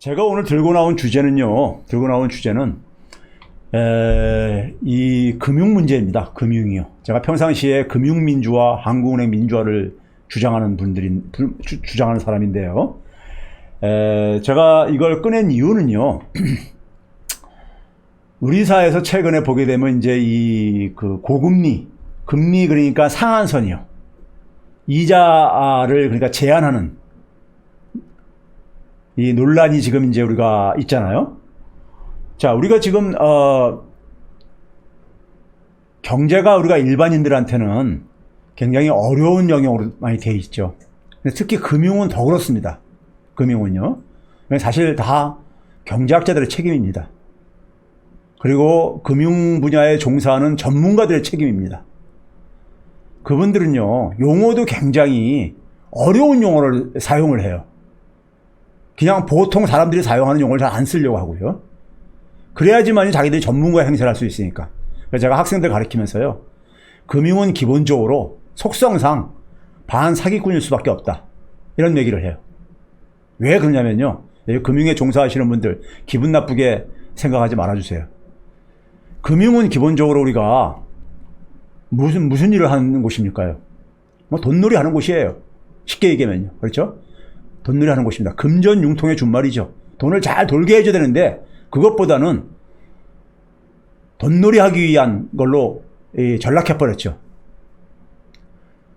제가 오늘 들고 나온 주제는 이 금융 문제입니다. 금융이요. 제가 평상시에 금융민주화, 한국은행 민주화를 주장하는 주장하는 사람인데요. 제가 이걸 꺼낸 이유는요. 우리 사회에서 최근에 보게 되면 이제 금리 그러니까 상한선이요. 이자를 그러니까 제한하는 이 논란이 지금 이제 우리가 있잖아요. 자, 우리가 지금 경제가 우리가 일반인들한테는 굉장히 어려운 영역으로 많이 돼 있죠. 특히 금융은 더 그렇습니다. 금융은요. 사실 다 경제학자들의 책임입니다. 그리고 금융 분야에 종사하는 전문가들의 책임입니다. 그분들은요, 용어도 굉장히 어려운 용어를 사용을 해요. 그냥 보통 사람들이 사용하는 용어를 잘 안 쓰려고 하고요. 그래야지만 자기들이 전문가 행세를 할 수 있으니까. 그래서 제가 학생들 가르치면서요, 금융은 기본적으로 속성상 반사기꾼일 수밖에 없다. 이런 얘기를 해요. 왜 그러냐면요, 금융에 종사하시는 분들 기분 나쁘게 생각하지 말아주세요. 금융은 기본적으로 우리가 무슨 일을 하는 곳입니까요? 돈놀이 하는 곳이에요. 쉽게 얘기하면요. 그렇죠? 돈놀이 하는 곳입니다. 금전융통의 준말이죠. 돈을 잘 돌게 해줘야 되는데 그것보다는 돈놀이 하기 위한 걸로 전락해버렸죠.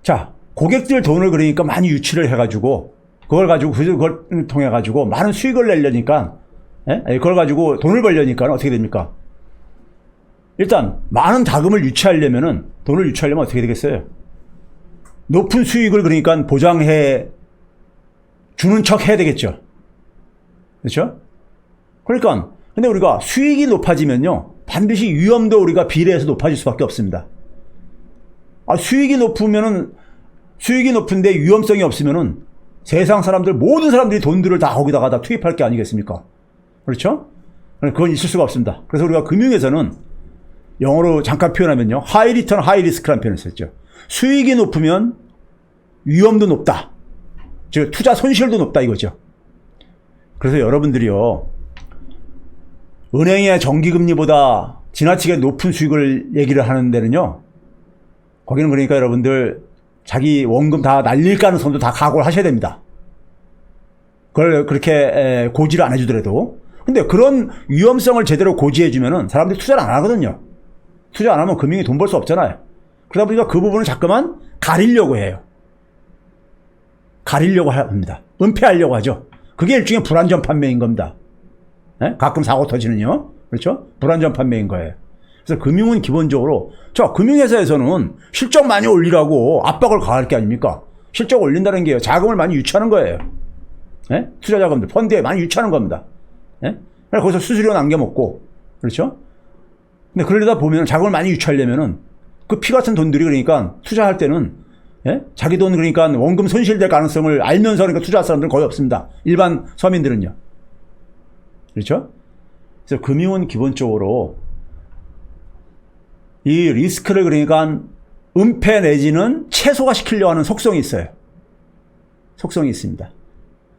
자, 고객들 돈을 그러니까 많이 유치를 해가지고 그걸 통해 가지고 많은 수익을 내려니까, 그걸 가지고 돈을 벌려니까 어떻게 됩니까? 일단 많은 자금을 돈을 유치하려면 어떻게 되겠어요? 높은 수익을 그러니까 보장해 주는 척 해야 되겠죠. 그렇죠? 그러니까 근데 우리가 수익이 높아지면요, 반드시 위험도 우리가 비례해서 높아질 수밖에 없습니다. 수익이 높은데 위험성이 없으면은 세상 사람들, 모든 사람들이 돈들을 다 거기다가 다 투입할 게 아니겠습니까? 그렇죠? 그건 있을 수가 없습니다. 그래서 우리가 금융에서는 영어로 잠깐 표현하면요, 하이 리턴, 하이 리스크라는 표현을 썼죠. 수익이 높으면 위험도 높다. 즉, 투자 손실도 높다 이거죠. 그래서 여러분들이요, 은행의 정기금리보다 지나치게 높은 수익을 얘기를 하는 데는요, 거기는 그러니까 여러분들 자기 원금 다 날릴 가능성도 다 각오를 하셔야 됩니다. 그걸 그렇게 고지를 안 해주더라도. 근데 그런 위험성을 제대로 고지해주면은 사람들이 투자를 안 하거든요. 투자 안 하면 금융이 돈 벌 수 없잖아요. 그러다 보니까 그 부분을 자꾸만 가리려고 해요. 가리려고 합니다. 은폐하려고 하죠. 그게 일종의 불안전 판매인 겁니다. 가끔 사고 터지는요. 그렇죠? 불안전 판매인 거예요. 그래서 금융은 기본적으로, 금융회사에서는 실적 많이 올리라고 압박을 가할 게 아닙니까? 실적 올린다는 게요, 자금을 많이 유치하는 거예요. 투자 자금들, 펀드에 많이 유치하는 겁니다. 그래서 거기서 수수료 남겨먹고, 그렇죠? 근데 그러려다 보면 자금을 많이 유치하려면은 그 피 같은 돈들이 그러니까 투자할 때는, 자기 돈 그러니까 원금 손실될 가능성을 알면서 그러니까 투자할 사람들은 거의 없습니다. 일반 서민들은요. 그렇죠? 그래서 금융은 기본적으로 이 리스크를 그러니까 은폐 내지는 최소화 시키려고 하는 속성이 있어요. 속성이 있습니다.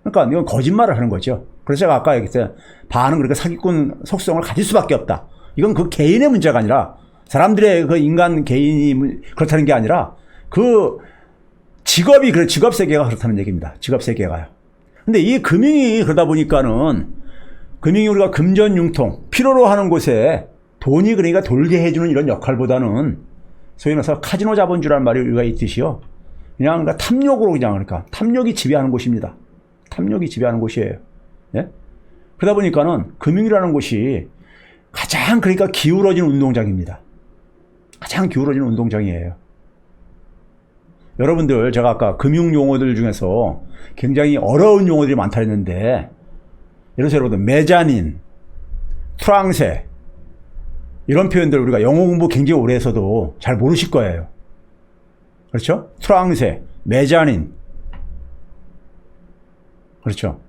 그러니까 이건 거짓말을 하는 거죠. 그래서 제가 아까 얘기했어요. 반은 그러니까 사기꾼 속성을 가질 수밖에 없다. 이건 그 개인의 문제가 아니라, 사람들의 그 인간 개인이 그렇다는 게 아니라, 그 직업 세계가 그렇다는 얘기입니다. 직업 세계가요. 근데 이 금융이 그러다 보니까는, 금융이 우리가 금전융통, 필요로 하는 곳에 돈이 그러니까 돌게 해주는 이런 역할보다는, 소위 말해서 카지노 자본주라는 말이 우리가 있듯이요, 그냥 그러니까 탐욕이 지배하는 곳입니다. 탐욕이 지배하는 곳이에요. 예? 그러다 보니까는 금융이라는 곳이 가장 그러니까 기울어진 운동장입니다. 가장 기울어진 운동장이에요. 여러분들, 제가 아까 금융 용어들 중에서 굉장히 어려운 용어들이 많다 했는데, 예를 들어서 여러분들 메자닌, 트랑세, 이런 표현들 우리가 영어 공부 굉장히 오래 해서도 잘 모르실 거예요. 그렇죠? 트랑세, 메자닌. 그렇죠?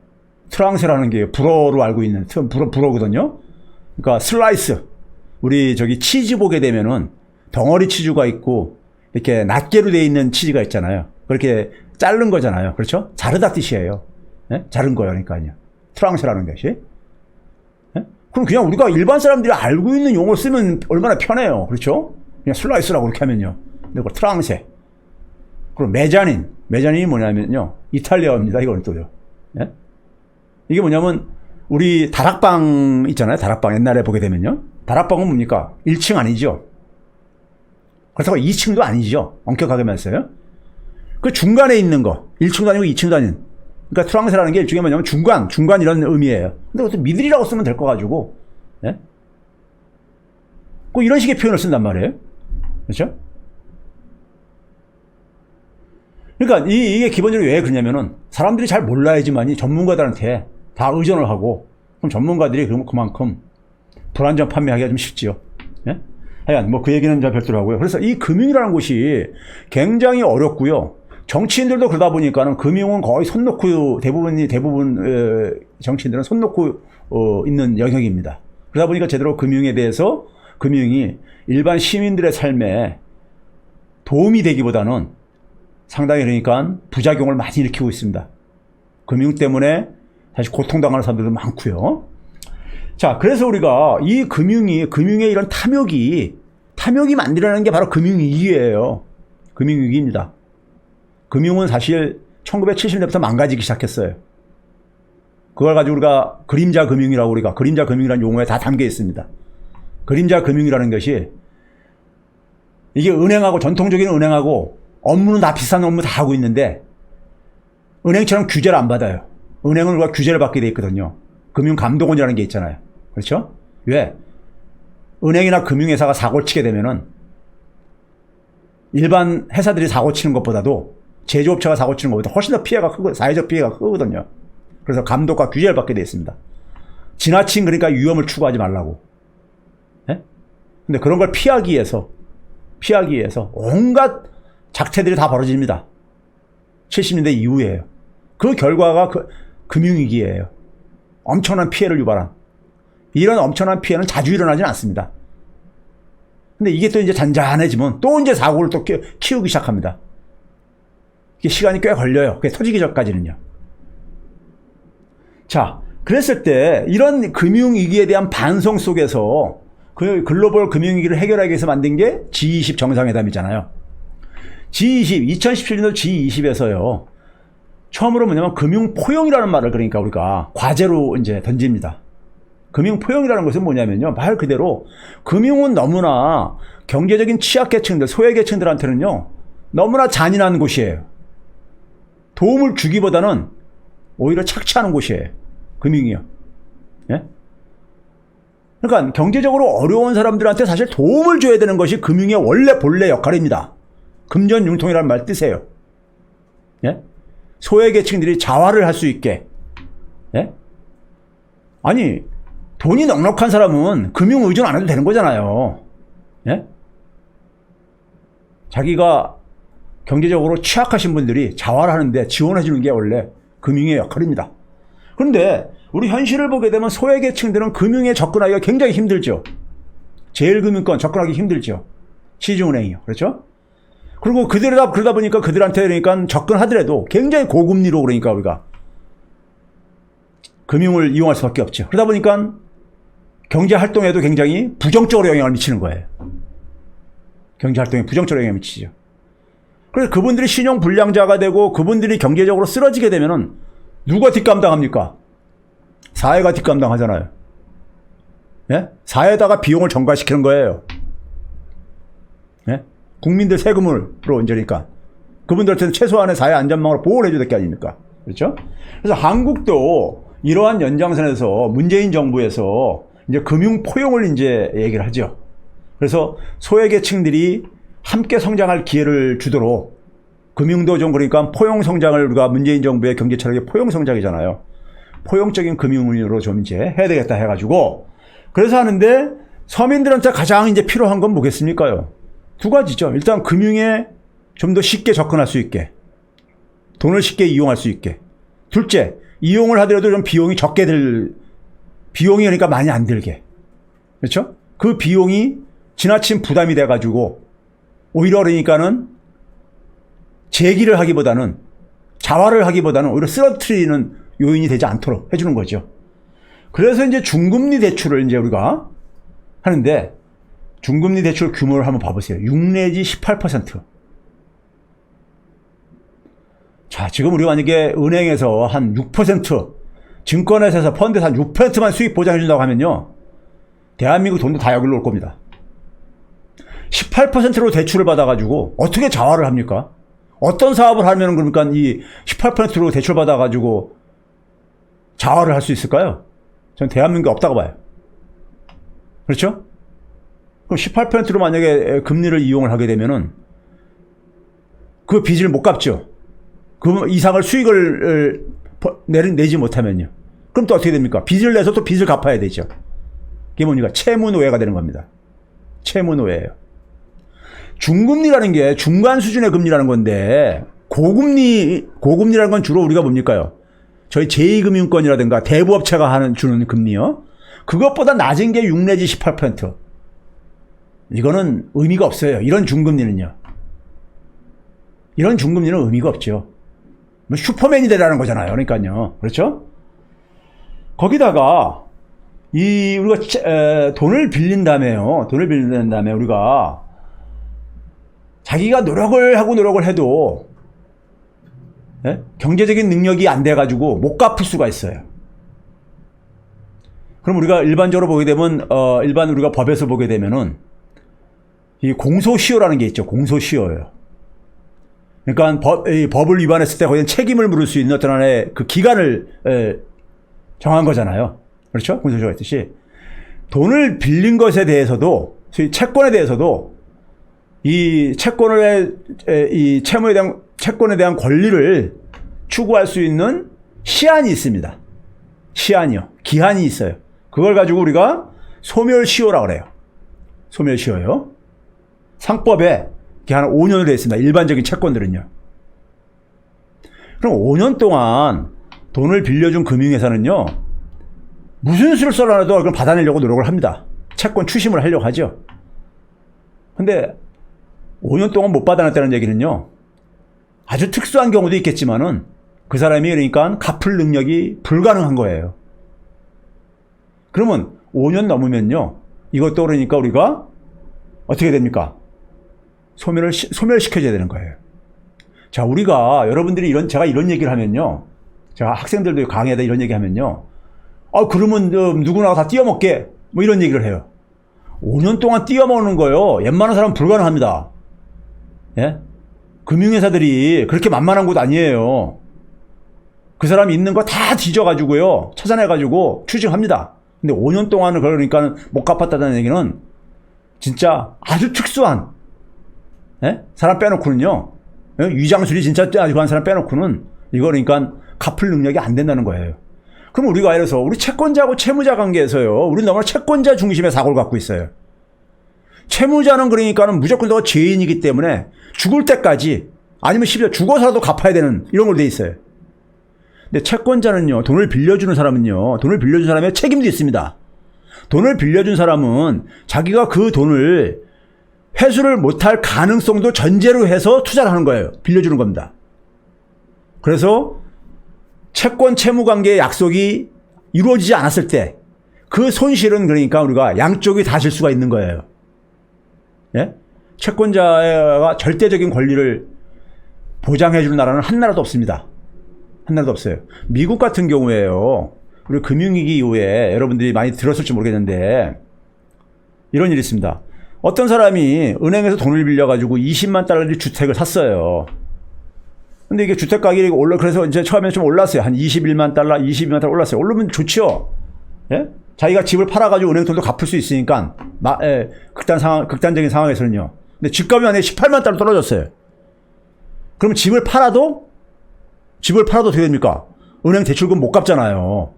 트랑세라는 게 불어로 알고 있는, 불어거든요? 그러니까 슬라이스. 우리 치즈 보게 되면은 덩어리 치즈가 있고 이렇게 낱개로 되어 있는 치즈가 있잖아요. 그렇게 자른 거잖아요. 그렇죠? 자르다 뜻이에요. 자른 거예요. 그러니까요. 트랑스라는 것이. 예? 그럼 그냥 우리가 일반 사람들이 알고 있는 용어를 쓰면 얼마나 편해요. 그렇죠? 그냥 슬라이스라고 그렇게 하면요. 근데 그 트랑세. 그리고 메자닌. 메자닌이 뭐냐면요. 이탈리아어입니다. 이거는 또요. 예? 이게 뭐냐면 우리 다락방 있잖아요. 다락방 옛날에 보게 되면요. 다락방은 뭡니까? 1층 아니죠. 그렇다고 2층도 아니죠. 엄격하게 말해서요. 그 중간에 있는 거. 1층도 아니고 2층도 아닌. 그러니까 트랑스라는 게 일종의 뭐냐면 중간 이런 의미예요. 근데 그것도 미들이라고 쓰면 될 거 가지고. 예? 그 이런 식의 표현을 쓴단 말이에요. 그렇죠? 그러니까 이게 기본적으로 왜 그러냐면은 사람들이 잘 몰라야지만이 전문가들한테 다 의존을 하고 그럼 전문가들이 그러면 그만큼 불안전 판매하기가 좀 쉽지요. 예? 하여간 뭐 그 얘기는 저 별도로 하고요. 그래서 이 금융이라는 곳이 굉장히 어렵고요. 정치인들도 그러다 보니까는 금융은 거의 손 놓고 대부분 정치인들은 손 놓고 있는 영역입니다. 그러다 보니까 제대로 금융에 대해서 금융이 일반 시민들의 삶에 도움이 되기보다는 상당히 그러니까 부작용을 많이 일으키고 있습니다. 금융 때문에 사실 고통당하는 사람들도 많고요. 자, 그래서 우리가 이 금융의 이런 탐욕이 만들어내는 게 바로 금융위기예요. 금융위기입니다. 금융은 사실 1970년대부터 망가지기 시작했어요. 그걸 가지고 우리가 그림자 금융이라는 용어에 다 담겨 있습니다. 그림자 금융이라는 것이 이게 전통적인 은행하고 업무는 다 비슷한 업무 다 하고 있는데 은행처럼 규제를 안 받아요. 은행은 우리가 규제를 받게 돼 있거든요. 금융감독원이라는 게 있잖아요. 그렇죠? 왜? 은행이나 금융회사가 사고를 치게 되면은 일반 회사들이 사고 치는 것보다도 제조업체가 사고 치는 것보다 훨씬 더 사회적 피해가 크거든요. 그래서 감독과 규제를 받게 되어 있습니다. 지나친 그러니까 위험을 추구하지 말라고. 예? 근데 그런 걸 피하기 위해서 온갖 작태들이 다 벌어집니다. 70년대 이후에요. 그 결과가 금융위기예요. 엄청난 피해를 유발한. 이런 엄청난 피해는 자주 일어나지는 않습니다. 근데 이게 또 이제 잔잔해지면 또 이제 사고를 또 키우기 시작합니다. 이게 시간이 꽤 걸려요. 그게 터지기 전까지는요. 자, 그랬을 때 이런 금융위기에 대한 반성 속에서 그 글로벌 금융위기를 해결하기 위해서 만든 게 G20 정상회담이잖아요. G20, 2017년도 G20에서요. 처음으로 뭐냐면 금융포용이라는 말을 그러니까 우리가 과제로 이제 던집니다. 금융포용이라는 것은 뭐냐면요. 말 그대로 금융은 너무나 경제적인 취약계층들, 소외계층들한테는요. 너무나 잔인한 곳이에요. 도움을 주기보다는 오히려 착취하는 곳이에요. 금융이요. 예? 그러니까 경제적으로 어려운 사람들한테 사실 도움을 줘야 되는 것이 금융의 원래 본래 역할입니다. 금전융통이라는 말 뜻이에요. 예? 소외계층들이 자활을 할 수 있게. 예? 아니 돈이 넉넉한 사람은 금융 의존 안 해도 되는 거잖아요. 예? 자기가 경제적으로 취약하신 분들이 자활하는데 지원해 주는 게 원래 금융의 역할입니다. 그런데 우리 현실을 보게 되면 소외계층들은 금융에 접근하기가 굉장히 힘들죠. 제일금융권 접근하기 힘들죠. 시중은행이요. 그렇죠? 그리고 그러다 보니까 그들한테 그러니까 접근하더라도 굉장히 고금리로 그러니까 우리가 금융을 이용할 수밖에 없죠. 그러다 보니까 경제활동에도 굉장히 부정적으로 영향을 미치는 거예요. 경제활동에 부정적으로 영향을 미치죠. 그래서 그분들이 신용불량자가 되고 그분들이 경제적으로 쓰러지게 되면은 누가 뒷감당합니까? 사회가 뒷감당하잖아요. 예? 사회에다가 비용을 전가시키는 거예요. 예? 국민들 세금으로 이제니까 그분들한테는 최소한의 사회 안전망으로 보호를 해줘야 될 게 아닙니까? 그렇죠? 그래서 한국도 이러한 연장선에서 문재인 정부에서 이제 금융 포용을 이제 얘기를 하죠. 그래서 소외계층들이 함께 성장할 기회를 주도록 금융도 좀 그러니까 포용 성장을 우리가 문재인 정부의 경제 철학이 포용 성장이잖아요. 포용적인 금융으로 좀 이제 해야 되겠다 해가지고 그래서 하는데 서민들한테 가장 이제 필요한 건 뭐겠습니까요? 두 가지죠. 일단 금융에 좀 더 쉽게 접근할 수 있게, 돈을 쉽게 이용할 수 있게. 둘째, 이용을 하더라도 좀 비용이 비용이 그러니까 많이 안 들게. 그렇죠? 그 비용이 지나친 부담이 돼가지고 오히려 그러니까는 제기를 하기보다는 자활을 하기보다는 오히려 쓰러뜨리는 요인이 되지 않도록 해주는 거죠. 그래서 이제 중금리 대출을 이제 우리가 하는데, 중금리 대출 규모를 한번 봐보세요. 6 내지 18%. 자, 지금 우리 만약에 은행에서 한 6%, 증권회사에서 펀드에서 한 6%만 수익 보장해준다고 하면요, 대한민국 돈도 다 여기로 올 겁니다. 18%로 대출을 받아가지고 어떻게 자활을 합니까? 어떤 사업을 하면 그러니까 이 18%로 대출 받아가지고 자활을 할 수 있을까요? 전 대한민국에 없다고 봐요. 그렇죠? 그럼 18%로 만약에 금리를 이용을 하게 되면은 그 빚을 못 갚죠. 그 이상을 수익을 내지 못하면요. 그럼 또 어떻게 됩니까? 빚을 내서 또 빚을 갚아야 되죠. 그게 뭡니까? 채무노예가 되는 겁니다. 채무노예예요. 중금리라는 게 중간 수준의 금리라는 건데, 고금리라는 건 주로 우리가 뭡니까요? 저희 제2금융권이라든가 대부업체가 주는 금리요. 그것보다 낮은 게 6 내지 18%. 이거는 의미가 없어요. 이런 중금리는요. 이런 중금리는 의미가 없죠. 뭐 슈퍼맨이 되라는 거잖아요. 그러니까요. 그렇죠? 거기다가 우리가 돈을 빌린 다음에요. 돈을 빌린 다음에 우리가 자기가 노력을 해도 경제적인 능력이 안 돼가지고 못 갚을 수가 있어요. 그럼 우리가 일반적으로 보게 되면 일반 우리가 법에서 보게 되면은 이 공소시효라는 게 있죠. 공소시효예요. 그러니까 법을 위반했을 때 거기에 책임을 물을 수 있는 어떤 하나의 그 기간을 정한 거잖아요. 그렇죠? 공소시효가 있듯이 돈을 빌린 것에 대해서도, 채권에 대해서도 이 채무에 대한 채권에 대한 권리를 추구할 수 있는 시한이 있습니다. 시한이요. 기한이 있어요. 그걸 가지고 우리가 소멸시효라고 그래요. 소멸시효요. 상법에 기한 5년으로 되어 있습니다. 일반적인 채권들은요. 그럼 5년 동안 돈을 빌려준 금융회사는요, 무슨 수를 써라도 그걸 받아내려고 노력을 합니다. 채권 추심을 하려고 하죠. 근데 5년 동안 못 받아냈다는 얘기는요, 아주 특수한 경우도 있겠지만은 그 사람이 그러니까 갚을 능력이 불가능한 거예요. 그러면 5년 넘으면요, 이것도 그러니까 우리가 어떻게 됩니까? 소멸시켜줘야 되는 거예요. 자, 우리가 여러분들이 제가 이런 얘기를 하면요, 제가 학생들도 강의하다 이런 얘기 하면요, 그러면 누구나 다 띄어먹게, 뭐 이런 얘기를 해요. 5년 동안 띄어먹는 거요, 웬만한 사람은 불가능합니다. 예? 금융회사들이 그렇게 만만한 곳 아니에요. 그 사람이 있는 거 다 뒤져가지고요, 찾아내가지고 추징합니다. 근데 5년 동안은 그러니까 못 갚았다는 얘기는 진짜 아주 특수한, 사람 빼놓고는요, 위장술이 진짜 아주 한 사람 빼놓고는 이거 그러니까 갚을 능력이 안 된다는 거예요. 그럼 우리가 예를 들어서 우리 채권자하고 채무자 관계에서요, 우리는 너무나 채권자 중심의 사고를 갖고 있어요. 채무자는 그러니까는 무조건 너 죄인이기 때문에 죽을 때까지, 아니면 심지어 죽어서라도 갚아야 되는 이런 걸로 돼 있어요. 근데 채권자는요, 돈을 빌려주는 사람은요, 돈을 빌려준 사람의 책임도 있습니다. 돈을 빌려준 사람은 자기가 그 돈을 회수를 못할 가능성도 전제로 해서 투자를 하는 거예요. 빌려주는 겁니다. 그래서 채권 채무 관계의 약속이 이루어지지 않았을 때 그 손실은 그러니까 우리가 양쪽이 다 질 수가 있는 거예요. 예? 채권자가 절대적인 권리를 보장해주는 나라는 한 나라도 없습니다. 한 나라도 없어요. 미국 같은 경우에요, 우리 금융위기 이후에 여러분들이 많이 들었을지 모르겠는데 이런 일이 있습니다. 어떤 사람이 은행에서 돈을 빌려가지고 20만 달러짜리 주택을 샀어요. 근데 이게 주택 가격이 그래서 이제 처음에 좀 올랐어요. 한 21만 달러, 22만 달러 올랐어요. 오르면 좋죠. 예? 자기가 집을 팔아가지고 은행 돈도 갚을 수 있으니까, 극단적인 상황에서는요. 근데 집값이 만약에 18만 달러 떨어졌어요. 그러면 집을 팔아도 어떻게 됩니까? 은행 대출금 못 갚잖아요.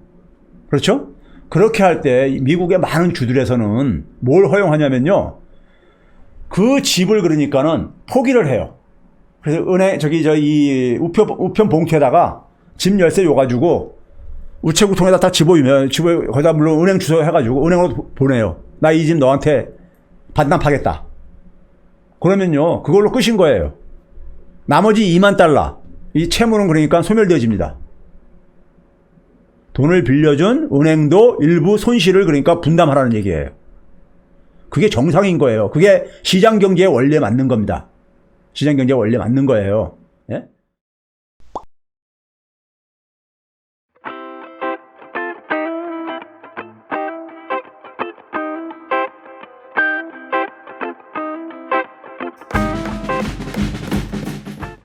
그렇죠? 그렇게 할 때 미국의 많은 주들에서는 뭘 허용하냐면요, 그 집을 그러니까는 포기를 해요. 그래서 이 우편 봉투에다가 집 열쇠 줘가지고 우체국통에다 다 거기다 물론 은행 주소 해가지고 은행으로 보내요. 나 이 집 너한테 반납하겠다. 그러면요, 그걸로 끝인 거예요. 나머지 2만 달러, 이 채무는 그러니까 소멸되어집니다. 돈을 빌려준 은행도 일부 손실을 그러니까 분담하라는 얘기예요. 그게 정상인 거예요. 그게 시장경제의 원리에 맞는 겁니다. 시장경제의 원리에 맞는 거예요.